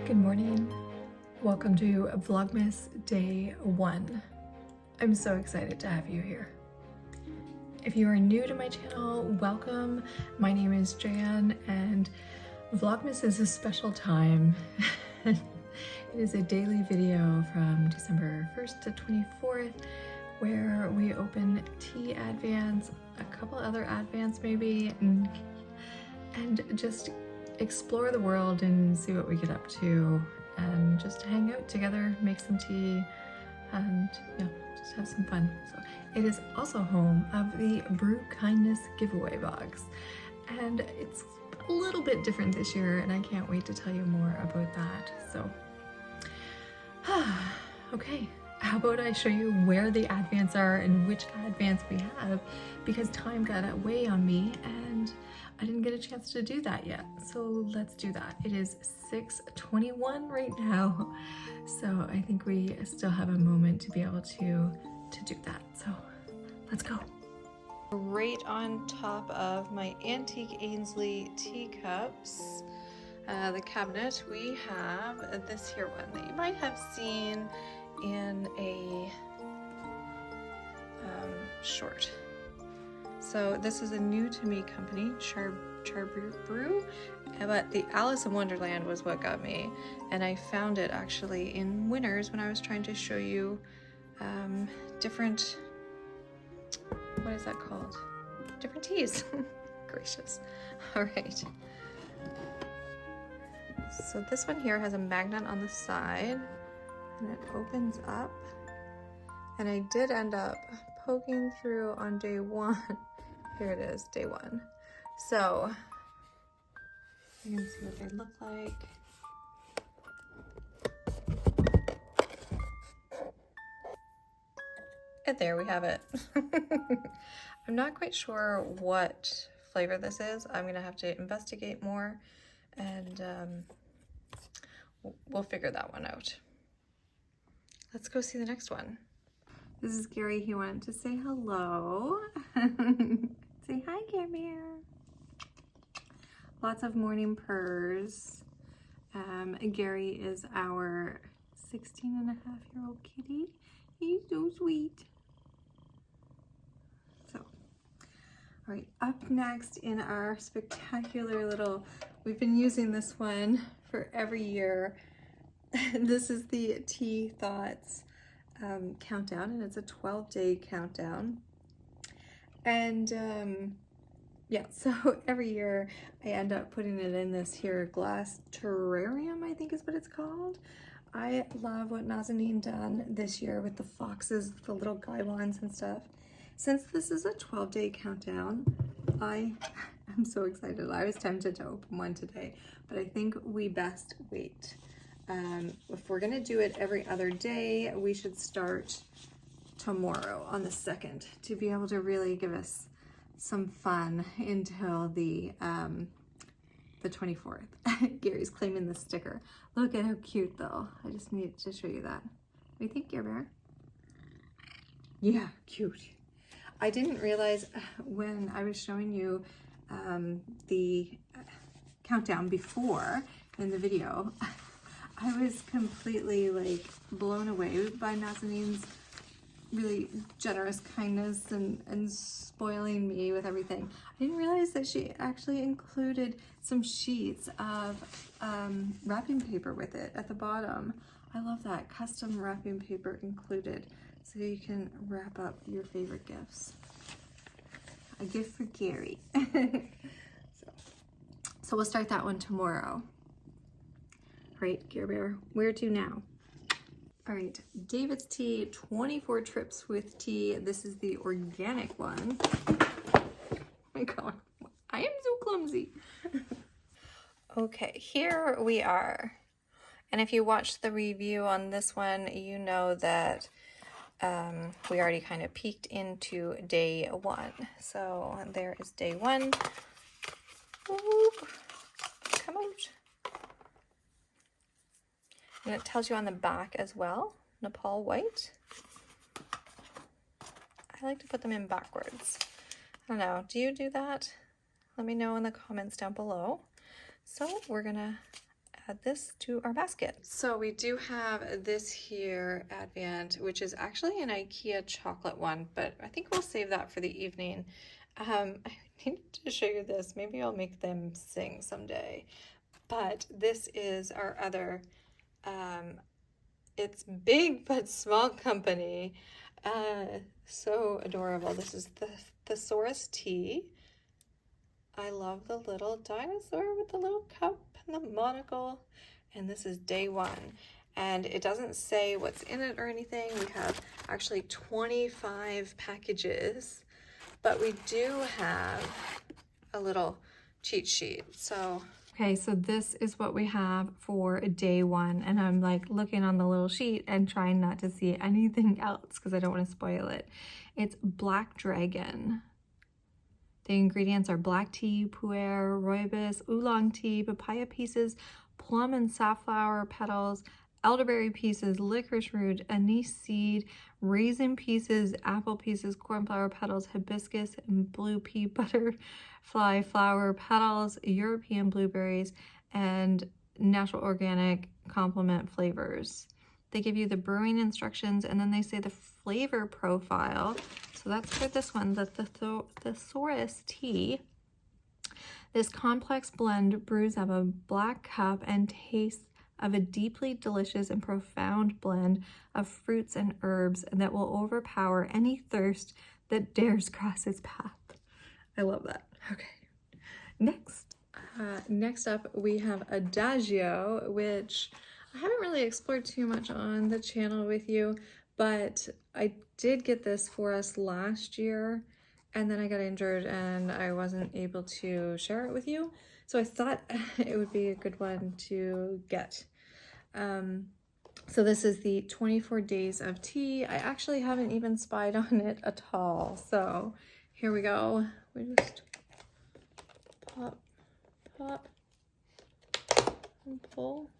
Good morning. Welcome to Vlogmas Day 1. I'm so excited to have you here. If you are new to my channel, welcome. My name is Jann and Vlogmas is a special time. It is a daily video from December 1st to 24th where we open tea advents, a couple other advents maybe, and just explore the world and see what we get up to and just hang out together, make some tea, and yeah, just have some fun. So it is also home of the BREW Kindness giveaway box, and it's a little bit different this year and I can't wait to tell you more about that. So okay, how about I show you where the advents are and which advents we have, because time got away on me and I didn't get a chance to do that yet. So let's do that. It is 6:21 right now. So I think we still have a moment to be able to do that. So let's go. Right on top of my antique Ainsley teacups, the cabinet, we have this here one that you might have seen in a short. So this is a new to me company, BREW, but the Alice in Wonderland was what got me, and I found it actually in Winners when I was trying to show you different, what is that called? Different teas. Gracious. All right. So this one here has a magnet on the side and it opens up, and I did end up poking through on day one. Here it is, day one. So you can see what they look like. And there we have it. I'm not quite sure what flavor this is. I'm gonna have to investigate more, and we'll figure that one out. Let's go see the next one. This is Gary. He wanted to say hello. Say hi, Gary. Lots of morning purrs. Gary is our 16-and-a-half-year-old kitty. He's so sweet. So, all right, up next in our spectacular little, we've been using this one for every year. This is the Tea Thoughts countdown, and it's a 12-day countdown. And yeah, so every year I end up putting it in this here glass terrarium, I think is what it's called. I love what Nazanin done this year with the foxes, the little gaibons and stuff. Since this is a 12-day countdown, I am so excited. I was tempted to open one today, but I think we best wait. If we're gonna do it every other day, we should start tomorrow on the 2nd to be able to really give us some fun until the 24th. Gary's claiming the sticker. Look at how cute though. I just need to show you that. What do you think, Gare Bear? Yeah, cute. I didn't realize when I was showing you the countdown before in the video, I was completely like blown away by Nazanin's really generous kindness and spoiling me with everything. I didn't realize that she actually included some sheets of wrapping paper with it at the bottom. I love that, custom wrapping paper included, so you can wrap up your favorite gifts. A gift for Gary. So we'll start that one tomorrow. Right, Gare Bear, where to now? All right, David's Tea, 24 trips with tea. This is the organic one. Oh my God, I am so clumsy. Okay, here we are. And if you watched the review on this one, you know that we already kind of peeked into day one. So there is day one. Ooh, come out. And it tells you on the back as well, Nepal white. I like to put them in backwards. I don't know, do you do that? Let me know in the comments down below. So we're gonna add this to our basket. So we do have this here Advent, which is actually an IKEA chocolate one, but I think we'll save that for the evening. I need to show you this. Maybe I'll make them sing someday. But this is our other, it's big but small company. So adorable. This is the Thesaurus tea. I love the little dinosaur with the little cup and the monocle. And this is day 1. And it doesn't say what's in it or anything. We have actually 25 packages, but we do have a little cheat sheet. So, okay, so this is what we have for day 1. And I'm like looking on the little sheet and trying not to see anything else because I don't want to spoil it. It's Black Dragon. The ingredients are black tea, pu'er, rooibos, oolong tea, papaya pieces, plum and safflower petals, elderberry pieces, licorice root, anise seed, raisin pieces, apple pieces, cornflower petals, hibiscus, and blue pea butterfly flower petals, European blueberries, and natural organic complement flavors. They give you the brewing instructions, and then they say the flavor profile. So that's for this one, the Thesaurus tea. This complex blend brews up a black cup and tastes of a deeply delicious and profound blend of fruits and herbs that will overpower any thirst that dares cross its path. I love that. Okay, next up we have Adagio, which I haven't really explored too much on the channel with you, but I did get this for us last year, and then I got injured and I wasn't able to share it with you. So I thought it would be a good one to get. So this is the 24 Days of Tea. I actually haven't even spied on it at all. So here we go. We just pop, and pull.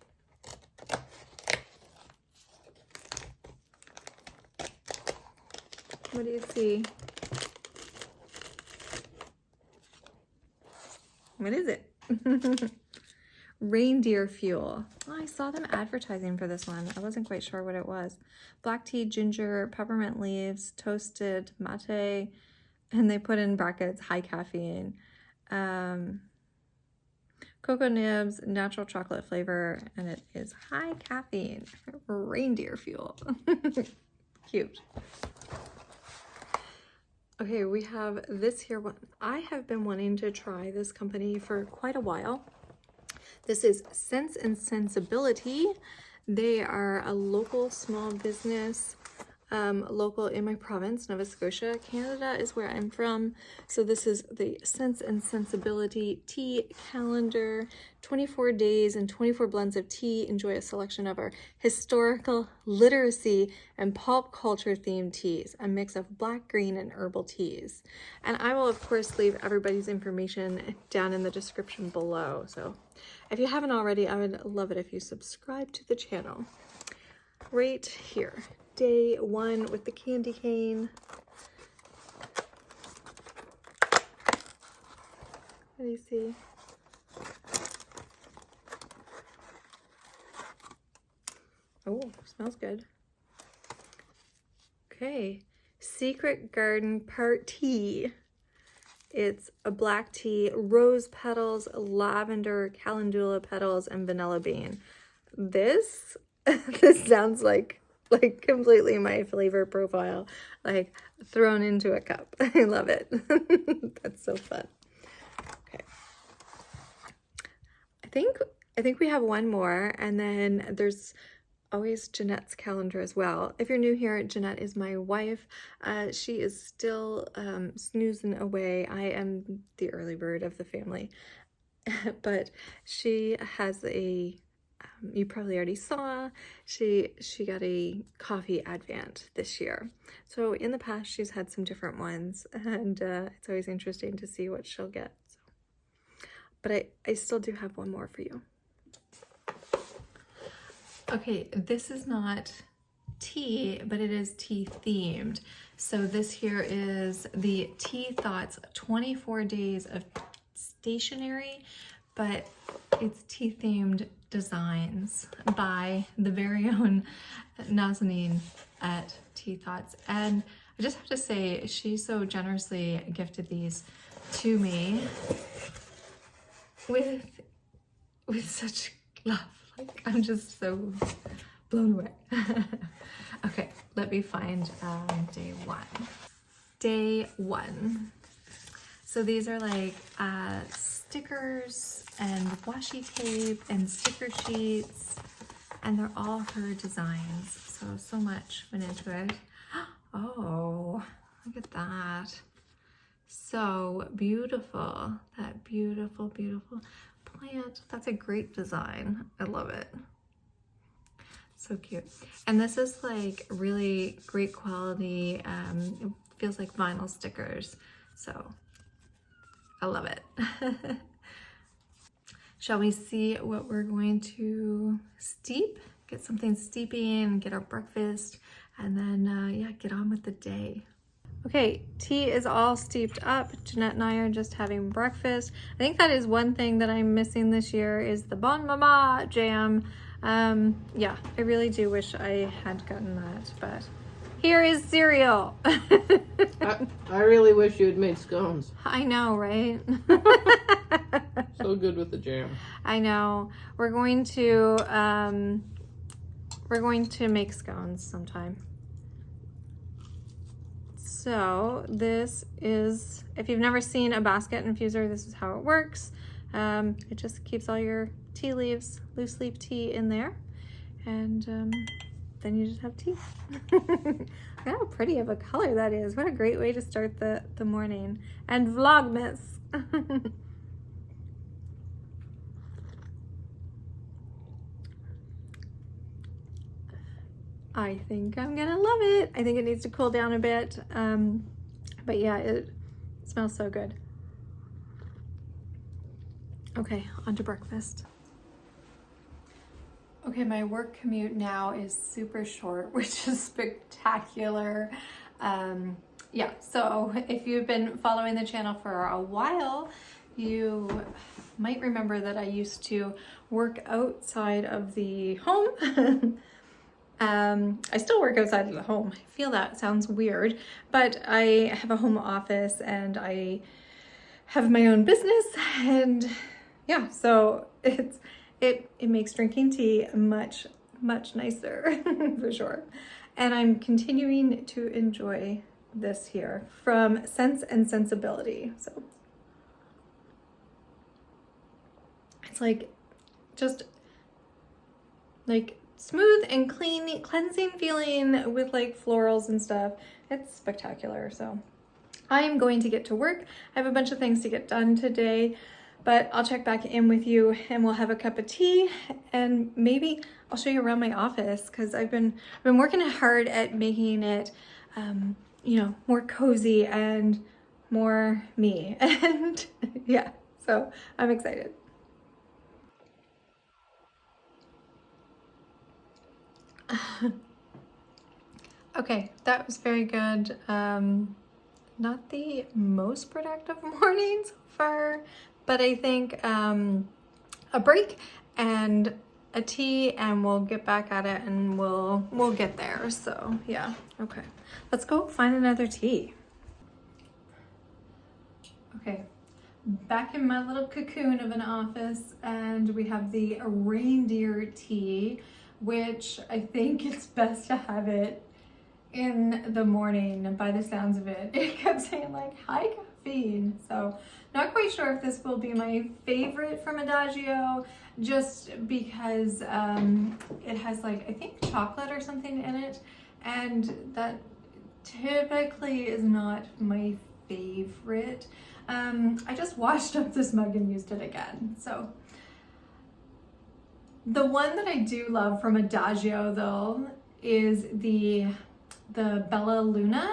What do you see? What is it? Reindeer fuel. Oh, I saw them advertising for this one. I wasn't quite sure what it was. Black tea, ginger, peppermint leaves, toasted mate, and they put in brackets high caffeine. Cocoa nibs, natural chocolate flavor, and it is high caffeine. Reindeer fuel. Cute. Okay, we have this here one. I have been wanting to try this company for quite a while. This is Sense and Sensibility. They are a local small business, local in my province, Nova Scotia. Canada is where I'm from. So this is the Sense and Sensibility tea calendar. 24 days and 24 blends of tea. Enjoy a selection of our historical, literacy, and pop culture themed teas. A mix of black, green, and herbal teas. And I will, of course, leave everybody's information down in the description below. So if you haven't already, I would love it if you subscribe to the channel. Right here. Day 1 with the candy cane. What do you see? Oh, smells good. Okay, Secret Garden Part Tea. It's a black tea, rose petals, lavender, calendula petals, and vanilla bean. This sounds like completely my flavor profile, like thrown into a cup. I love it. That's so fun. Okay. I think we have one more, and then there's always Jeanette's calendar as well. If you're new here, Jeanette is my wife. She is still snoozing away. I am the early bird of the family, but she has a you probably already saw, she got a coffee advent this year. So in the past, she's had some different ones, and it's always interesting to see what she'll get. So, but I still do have one more for you. Okay, this is not tea, but it is tea themed. So this here is the Tea Thoughts 24 Days of Stationery but it's tea themed designs by the very own Nazanin at Tea Thoughts. And I just have to say, she so generously gifted these to me with such love. Like, I'm just so blown away. Okay, let me find day one. Day one. So these are like stickers and washi tape and sticker sheets, and they're all her designs. So much went into it. Oh, look at that. So beautiful. That beautiful, beautiful plant. That's a great design. I love it. So cute. And this is like really great quality. It feels like vinyl stickers. So I love it. Shall we see what we're going to steep? Get something steeping, get our breakfast, and then yeah, get on with the day. Okay, tea is all steeped up. Jeanette and I are just having breakfast. I think that is one thing that I'm missing this year is the Bon Mama jam. Yeah, I really do wish I had gotten that, but here is cereal. I really wish you had made scones. I know, right? So good with the jam. I know. We're going to make scones sometime. So this is, if you've never seen a basket infuser, this is how it works. It just keeps all your tea leaves, loose leaf tea in there, and then you just have tea. Look how pretty of a color that is. What a great way to start the morning. And Vlogmas. I think I'm gonna love it. I think it needs to cool down a bit. But yeah, it smells so good. Okay, on to breakfast. Okay, my work commute now is super short, which is spectacular. Yeah, so if you've been following the channel for a while, you might remember that I used to work outside of the home. I still work outside of the home. I feel that sounds weird, but I have a home office and I have my own business, and yeah, so it makes drinking tea much nicer for sure. And I'm continuing to enjoy this here from Sense and Sensibility. So it's like just like smooth and clean, cleansing feeling with like florals and stuff. It's spectacular. So I am going to get to work. I have a bunch of things to get done today, but I'll check back in with you and we'll have a cup of tea, and maybe I'll show you around my office because I've been working hard at making it you know, more cozy and more me. And yeah, so I'm excited. Okay, that was very good. Not the most productive morning so far, but I think a break and a tea and we'll get back at it and we'll get there. So yeah, okay. Let's go find another tea. Okay, back in my little cocoon of an office, and we have the reindeer tea, which I think it's best to have it in the morning by the sounds of it. It kept saying like high caffeine, so not quite sure if this will be my favorite from Adagio, just because it has like, I think chocolate or something in it, and that typically is not my favorite. I just washed up this mug and used it again. So the one that I do love from Adagio though is the Bella Luna,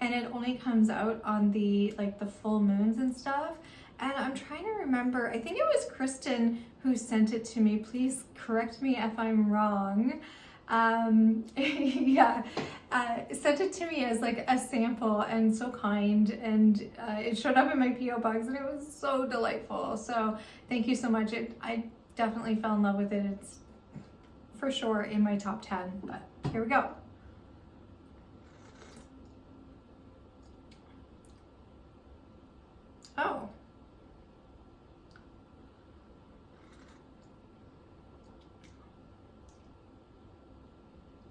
and it only comes out on the full moons and stuff. And I'm trying to remember, I think it was Kristen who sent it to me. Please correct me if I'm wrong. Yeah, sent it to me as like a sample, and so kind, and it showed up in my P.O. box, and it was so delightful. So thank you so much. I definitely fell in love with it. It's for sure in my top 10, but here we go. Oh.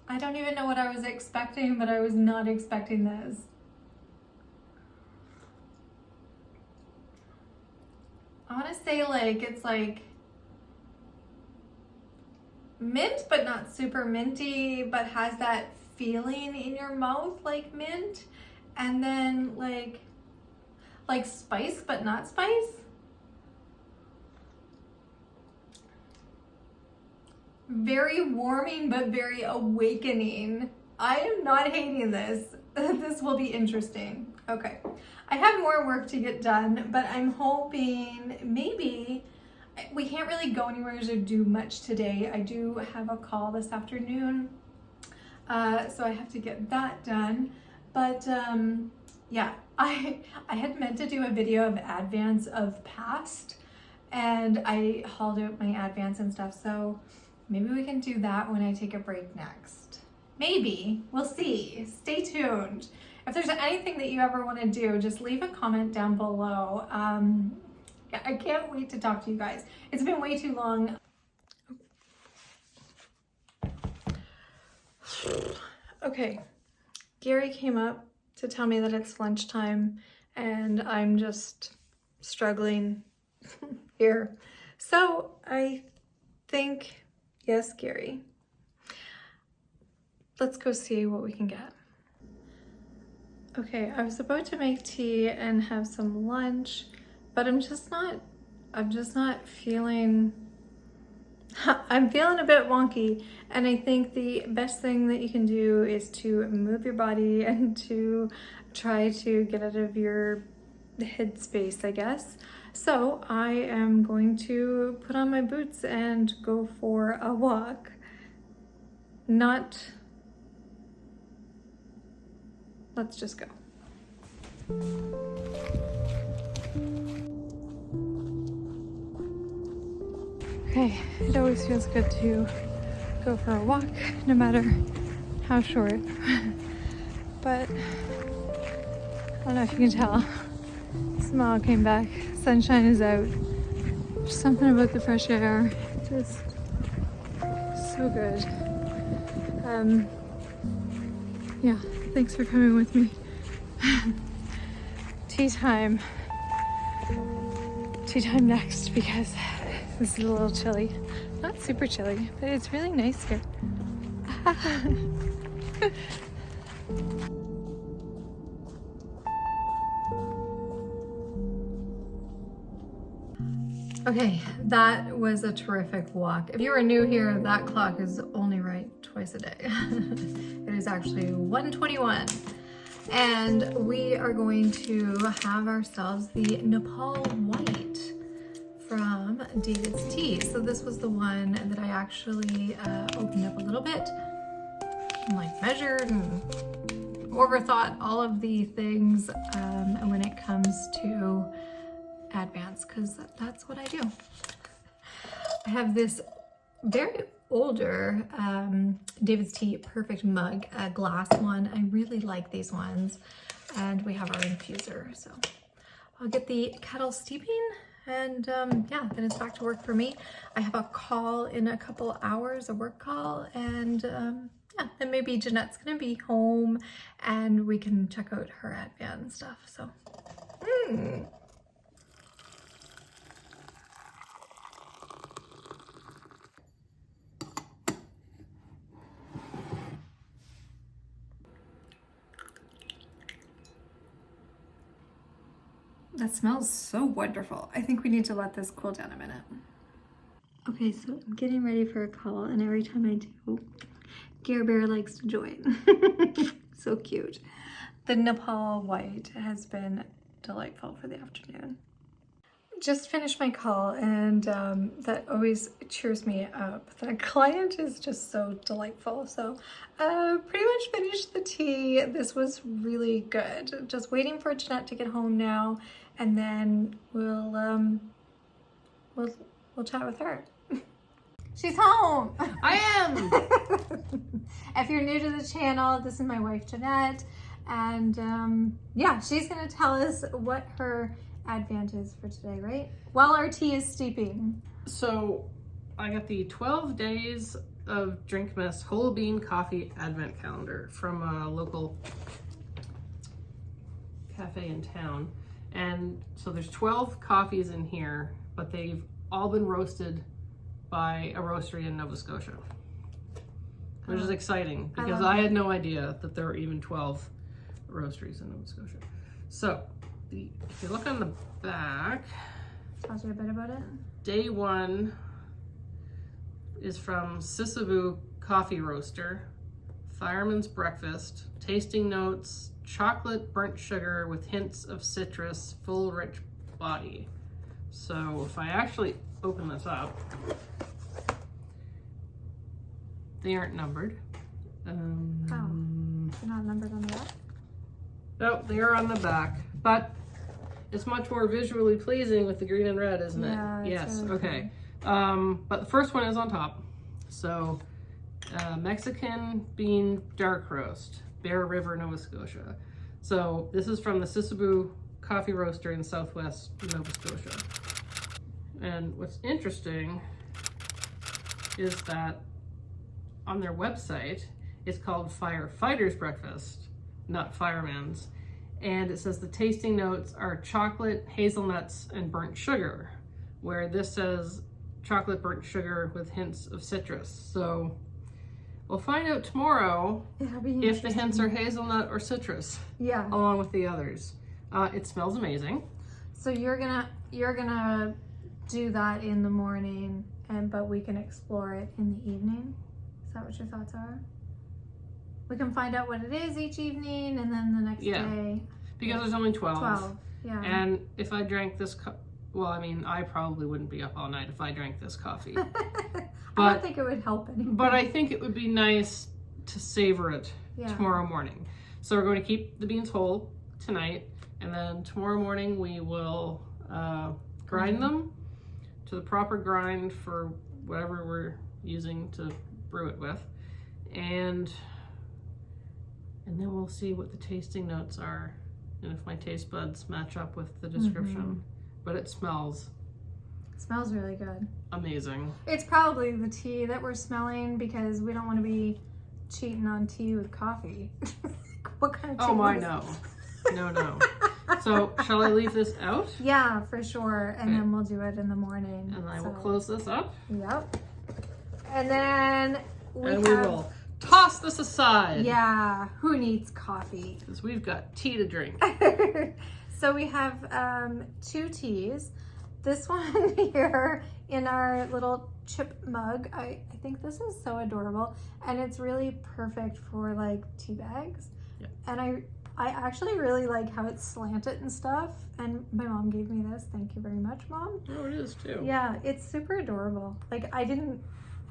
I don't even know what I was expecting, but I was not expecting this. I want to say like it's like mint, but not super minty, but has that feeling in your mouth like mint, and then like spice, but not spice. Very warming, but very awakening. I am not hating this. This will be interesting. Okay, I have more work to get done, but I'm hoping maybe we can't really go anywhere or do much today. I do have a call this afternoon, so I have to get that done. But yeah, I had meant to do a video of Advance of past, and I hauled out my Advance and stuff, so maybe we can do that when I take a break next. Maybe, we'll see. Stay tuned. If there's anything that you ever want to do, just leave a comment down below. Yeah, I can't wait to talk to you guys. It's been way too long. Okay, Gary came up to tell me that it's lunchtime, and I'm just struggling here. So I think, yes, Gary, let's go see what we can get. Okay, I was about to make tea and have some lunch, but I'm just not feeling, I'm feeling a bit wonky, and I think the best thing that you can do is to move your body and to try to get out of your headspace, I guess. So I am going to put on my boots and go for a walk. Let's just go. Okay, it always feels good to go for a walk, no matter how short. But I don't know if you can tell, smile came back, sunshine is out. There's something about the fresh air, just so good. Yeah, thanks for coming with me. Tea time next, because this is a little chilly. Not super chilly, but it's really nice here. Okay, that was a terrific walk. If you are new here, that clock is only right twice a day. It is actually 1:21. And we are going to have ourselves the Nepal White from David's Tea. So this was the one that I actually opened up a little bit and like measured and overthought all of the things when it comes to Advance, because that's what I do. I have this very older David's Tea Perfect mug, a glass one. I really like these ones, and we have our infuser. So I'll get the kettle steeping, and yeah, then it's back to work for me. I have a call in a couple hours, a work call, and yeah, then maybe Jeanette's gonna be home and we can check out her Advance stuff. So that smells so wonderful. I think we need to let this cool down a minute. Okay, so I'm getting ready for a call, and every time I do, Gare Bear likes to join. So cute. The Nepal White has been delightful for the afternoon. just finished my call, and that always cheers me up. The client is just so delightful. So pretty much finished the tea. This was really good. Just waiting for Jeanette to get home now, and then we'll chat with her. She's home. I am. If you're new to the channel, this is my wife Jeanette, and yeah, she's gonna tell us what her advent is for today, right? While our tea is steeping. So I got the 12 days of Drinkmas whole bean coffee advent calendar from a local cafe in town. And so there's 12 coffees in here, but they've all been roasted by a roastery in Nova Scotia, which is exciting because I had no idea that there were even 12 roasteries in Nova Scotia. So if you look on the back, tells you a bit about it. Day 1 is from Sisaboo Coffee Roaster, Fireman's Breakfast, tasting notes, chocolate burnt sugar with hints of citrus, full rich body. So if I actually open this up, they aren't numbered. They're not numbered on the back? No, they are on the back, but it's much more visually pleasing with the green and red, isn't it? Yeah, yes, really okay. But the first one is on top. So, Mexican bean dark roast, Bear River, Nova Scotia. So this is from the Sisaboo Coffee Roaster in Southwest Nova Scotia. And what's interesting is that on their website, it's called Firefighter's Breakfast, not Fireman's. And it says the tasting notes are chocolate, hazelnuts, and burnt sugar, where this says chocolate burnt sugar with hints of citrus. So we'll find out tomorrow if the hints are hazelnut or citrus. Yeah. Along with the others. It smells amazing. So you're gonna do that in the morning, but we can explore it in the evening. Is that what your thoughts are? We can find out what it is each evening, and then the next day. Because there's only 12. 12, yeah. And if I drank this, well, I mean, I probably wouldn't be up all night if I drank this coffee. I don't think it would help anything. But I think it would be nice to savor it tomorrow morning. So we're going to keep the beans whole tonight, and then tomorrow morning we will grind them to the proper grind for whatever we're using to brew it with. And then we'll see what the tasting notes are and if my taste buds match up with the description. But it smells really good. amazing. It's probably the tea that we're smelling because we don't want to be cheating on tea with coffee. What kind of tea? Oh my, no. No. So shall I leave this out? Yeah, for sure. And then we'll do it in the morning. And I will close this up. Yep. And then we will toss this aside. Yeah, who needs coffee? Because we've got tea to drink. So we have 2 teas. This one here in our little chip mug. I think this is so adorable, and it's really perfect for like tea bags. Yep. And I actually really like how it's slanted and stuff. And my mom gave me this. Thank you very much, Mom. Oh, it is too. Yeah, it's super adorable. Like, I didn't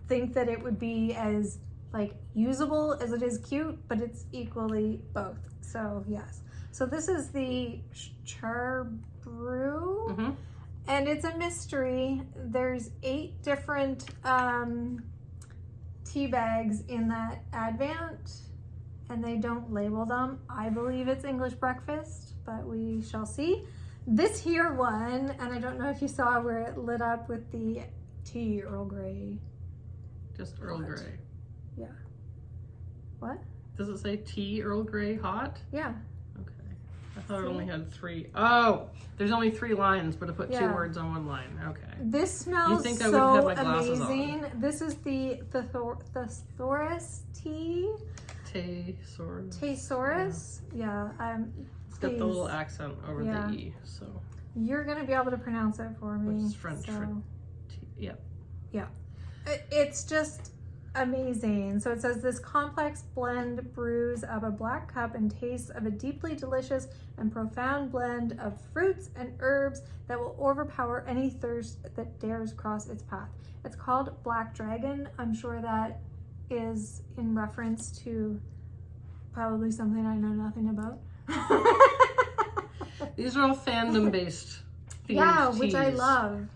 think that it would be as like usable as it is cute, but it's equally both. So yes. So this is the BREW, and it's a mystery. There's 8 different tea bags in that advent, and they don't label them. I believe it's English breakfast, but we shall see. This here one, and I don't know if you saw where it lit up with the tea Earl Grey. Just Earl Grey. Yeah. What? Does it say tea Earl Grey hot? Yeah. Okay. I thought it only had 3. Oh, there's only 3 lines, but I put 2 words on 1 line. Okay. This smells I so would have my glasses amazing. on. This is the Thesaurus tea. Thesaurus. Yeah. It's got the little accent over the E, so. You're gonna be able to pronounce it for me. Which is French for tea. Yep. Yeah. It's just amazing. So it says this complex blend brews of a black cup and tastes of a deeply delicious and profound blend of fruits and herbs that will overpower any thirst that dares cross its path. It's called Black Dragon. I'm sure that is in reference to probably something I know nothing about. These are all fandom based. Yeah, which I love.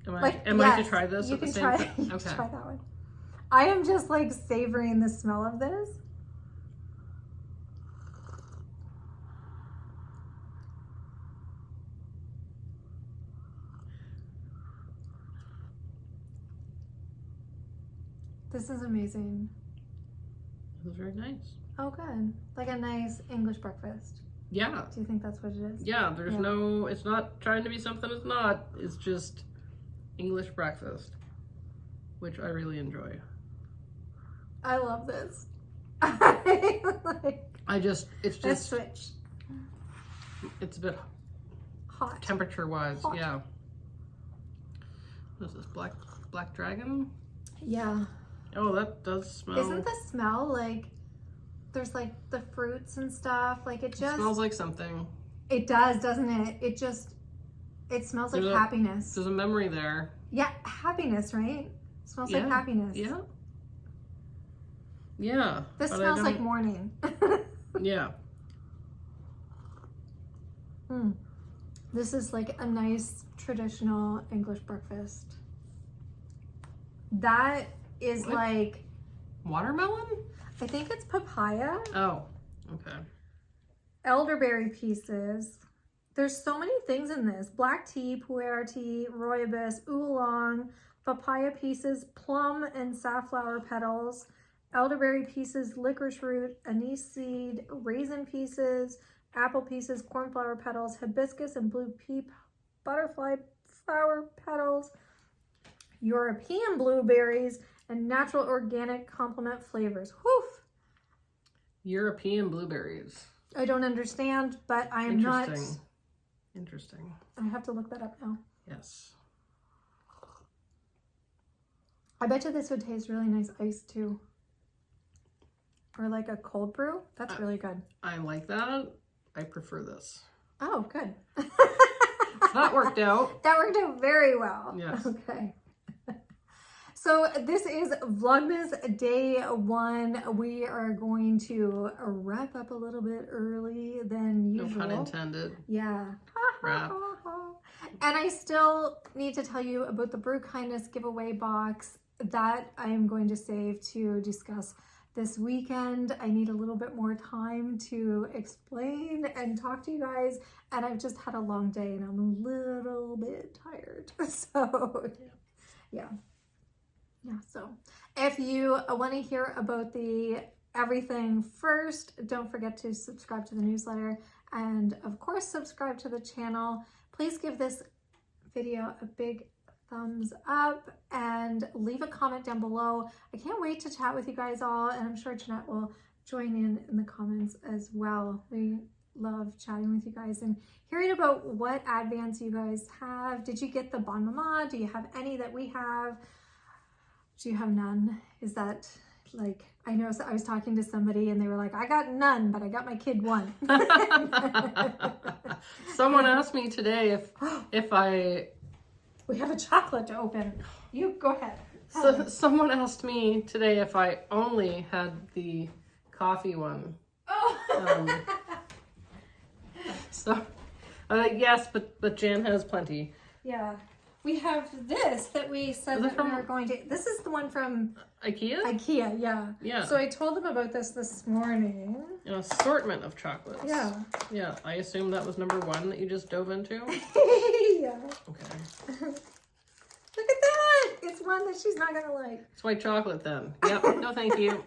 Am I, Like, am yes, I to try this you at the can same try, time? you can Okay. try that one. I am just like savoring the smell of this. This is amazing. This is very nice. Oh, good. Like a nice English breakfast. Yeah. Do you think that's what it is? Yeah, there's no, it's not trying to be something it's not. It's just English breakfast, which I really enjoy. I love this. It's Let's just, switch. it's a bit Hot. temperature-wise, Hot. yeah. What is this, Black Dragon? Yeah. Oh, that does smell. Isn't the smell like, there's like the fruits and stuff, like it just. It smells like something. It does, doesn't it? It smells like happiness. There's a memory there. Yeah, happiness, right? It smells like happiness. Yeah. Yeah. This smells like morning. Yeah. This is like a nice traditional English breakfast. That is What? like, Watermelon? I think it's papaya, Oh, okay. elderberry pieces. There's so many things in this. Black tea, pu'er tea, rooibos, oolong, papaya pieces, plum and safflower petals, elderberry pieces, licorice root, anise seed, raisin pieces, apple pieces, cornflower petals, hibiscus and blue pea butterfly flower petals, European blueberries, and natural organic complement flavors. Whew! European blueberries. I don't understand, but I am not. Interesting. I have to look that up now. Yes. I bet you this would taste really nice iced too. Or like a cold brew. That's really good. I like that. I prefer this. Oh, good. That worked out. That worked out very well. Yes. Okay. So this is Vlogmas Day 1. We are going to wrap up a little bit early than usual. No pun intended. Yeah. Wrap. And I still need to tell you about the Brew Kindness giveaway box that I am going to save to discuss this weekend. I need a little bit more time to explain and talk to you guys. And I've just had a long day and I'm a little bit tired. So, yeah. Yeah, so if you want to hear about the everything first, don't forget to subscribe to the newsletter and of course subscribe to the channel. Please give this video a big thumbs up and leave a comment down below. I can't wait to chat with you guys all, and I'm sure Jeanette will join in the comments as well. We love chatting with you guys and hearing about what advents you guys have. Did you get the Bon Mama? Do you have any that we have? Do you have none? Is that like, I know I was talking to somebody and they were like, I got none, but I got my kid one. Someone asked me today if I... We have a chocolate to open. You go ahead. So, someone asked me today if I only had the coffee one. Oh. So, yes, but Jann has plenty. Yeah. We have this that we said that we were going to... This is the one from... IKEA? IKEA, yeah. Yeah. So I told them about this morning. An assortment of chocolates. Yeah. Yeah, I assume that was number one that you just dove into? Yeah. Okay. Look at that! It's one that she's not going to like. It's white chocolate then. Yep, no thank you.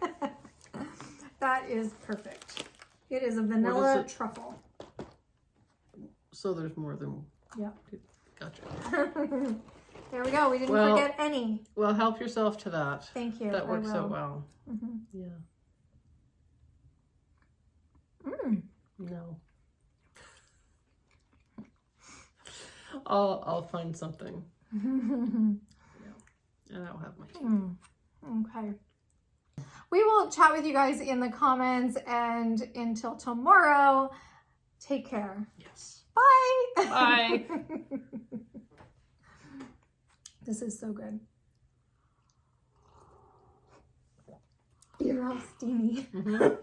That is perfect. It is a vanilla truffle. So there's more than... Yeah. Gotcha. There we go. We didn't forget any. Well, help yourself to that. Thank you. That works so well. Mm-hmm. Yeah. No. I'll find something. Yeah. And I'll have my tea. Okay. We will chat with you guys in the comments, and until tomorrow, take care. Yes. Bye. Bye. This is so good. You're all steamy.